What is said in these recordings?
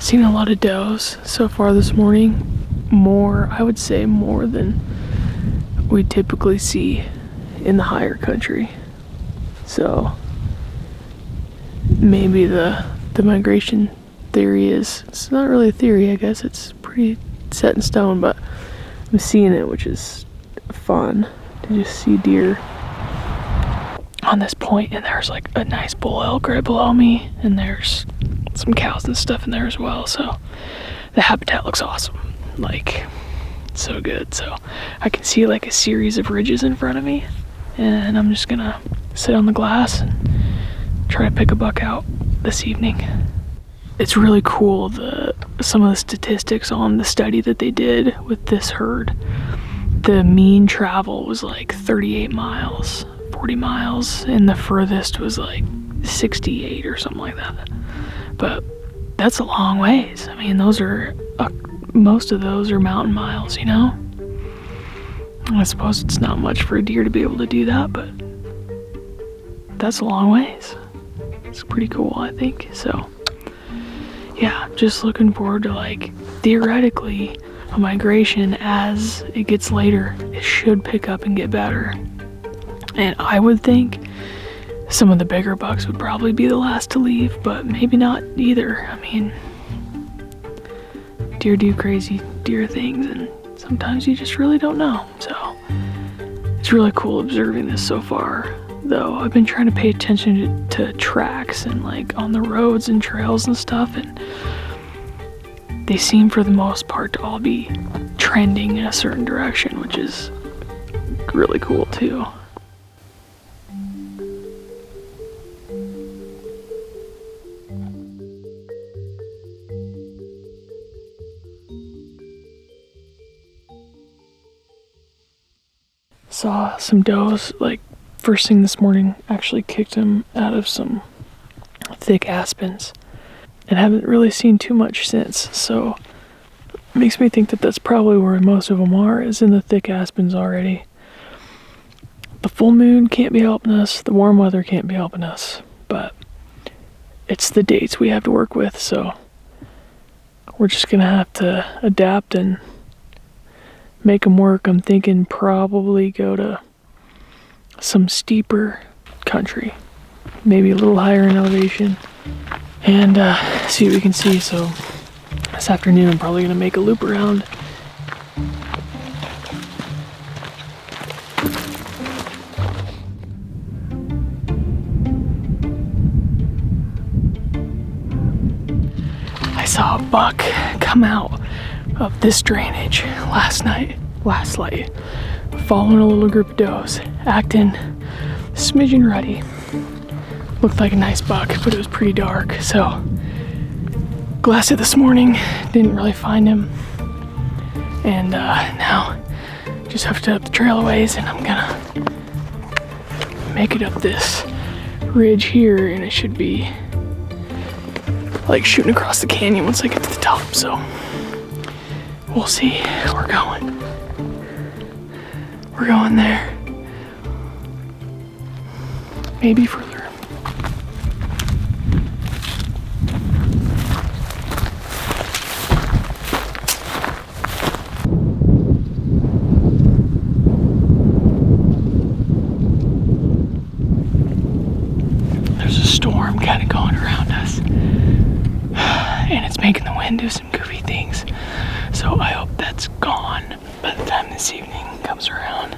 Seen a lot of does so far this morning. More, I would say more than we typically see in the higher country. So maybe the migration theory is, it's not really a theory, I guess it's pretty set in stone, but I'm seeing it, which is fun to just see deer on this point. And there's like a nice bull elk right below me, and there's some cows and stuff in there as well. So the habitat looks awesome, like so good. So I can see like a series of ridges in front of me, and I'm just gonna sit on the glass and try to pick a buck out this evening. It's really cool, some of the statistics on the study that they did with this herd. The mean travel was like 38 miles, 40 miles, and the furthest was like 68 or something like that. But that's a long ways. I mean, those are most of those are mountain miles, you know? I suppose it's not much for a deer to be able to do that, but that's a long ways. It's pretty cool, I think. So yeah, just looking forward to, like, theoretically a migration as it gets later. It should pick up and get better. And I would think some of the bigger bucks would probably be the last to leave, but maybe not either. I mean, deer do crazy deer things, and sometimes you just really don't know. So it's really cool observing this so far, though. I've been trying to pay attention to tracks and like on the roads and trails and stuff, and they seem for the most part to all be trending in a certain direction, which is really cool too. Saw some does, like, first thing this morning. Actually kicked them out of some thick aspens, and haven't really seen too much since. So it makes me think that that's probably where most of them are, is in the thick aspens already. The full moon can't be helping us, the warm weather can't be helping us, but it's the dates we have to work with, so we're just gonna have to adapt and make them work. I'm thinking probably go to some steeper country, maybe a little higher in elevation, and see what we can see. So this afternoon I'm probably gonna make a loop around. I saw a buck come out of this drainage last night, following a little group of does, acting smidgen ruddy. Looked like a nice buck, but it was pretty dark, so glassed it this morning, didn't really find him, and now just have to up the trail a ways, and I'm gonna make it up this ridge here, and it should be like shooting across the canyon once I get to the top. So we'll see. We're going there. Maybe further. There's a storm kind of going around us, and it's making the wind do some goofy things. So I hope that's gone by the time this evening comes around,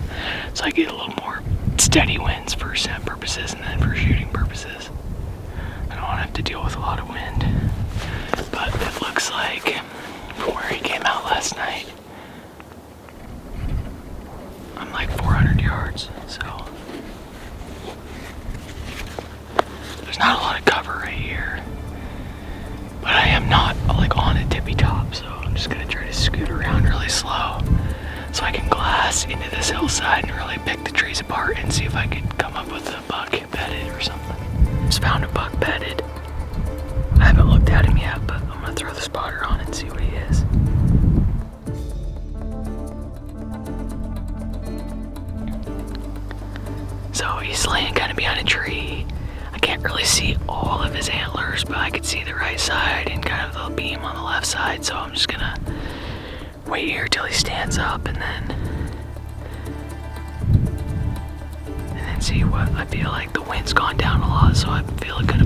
so I get a little more steady winds for scent purposes and then for shooting purposes. I don't want to have to deal with a lot of wind, but it looks like from where he came out last night, I'm like 400 yards, so there's not a lot of cover right here, but I am not like on a tippy top, so I'm just gonna try to scoot around really slow so I can glass into this hillside and really pick the trees apart and see if I could come up with a buck bedded or something. Just found a buck bedded. I haven't looked at him yet, but I'm gonna throw the spotter on and see what he is. So he's laying kind of behind a tree. I can't can't really see all of his antlers, but I could see the right side and kind of the beam on the left side, so I'm just gonna wait here till he stands up and then see what I feel like. The wind's gone down a lot, so I feel good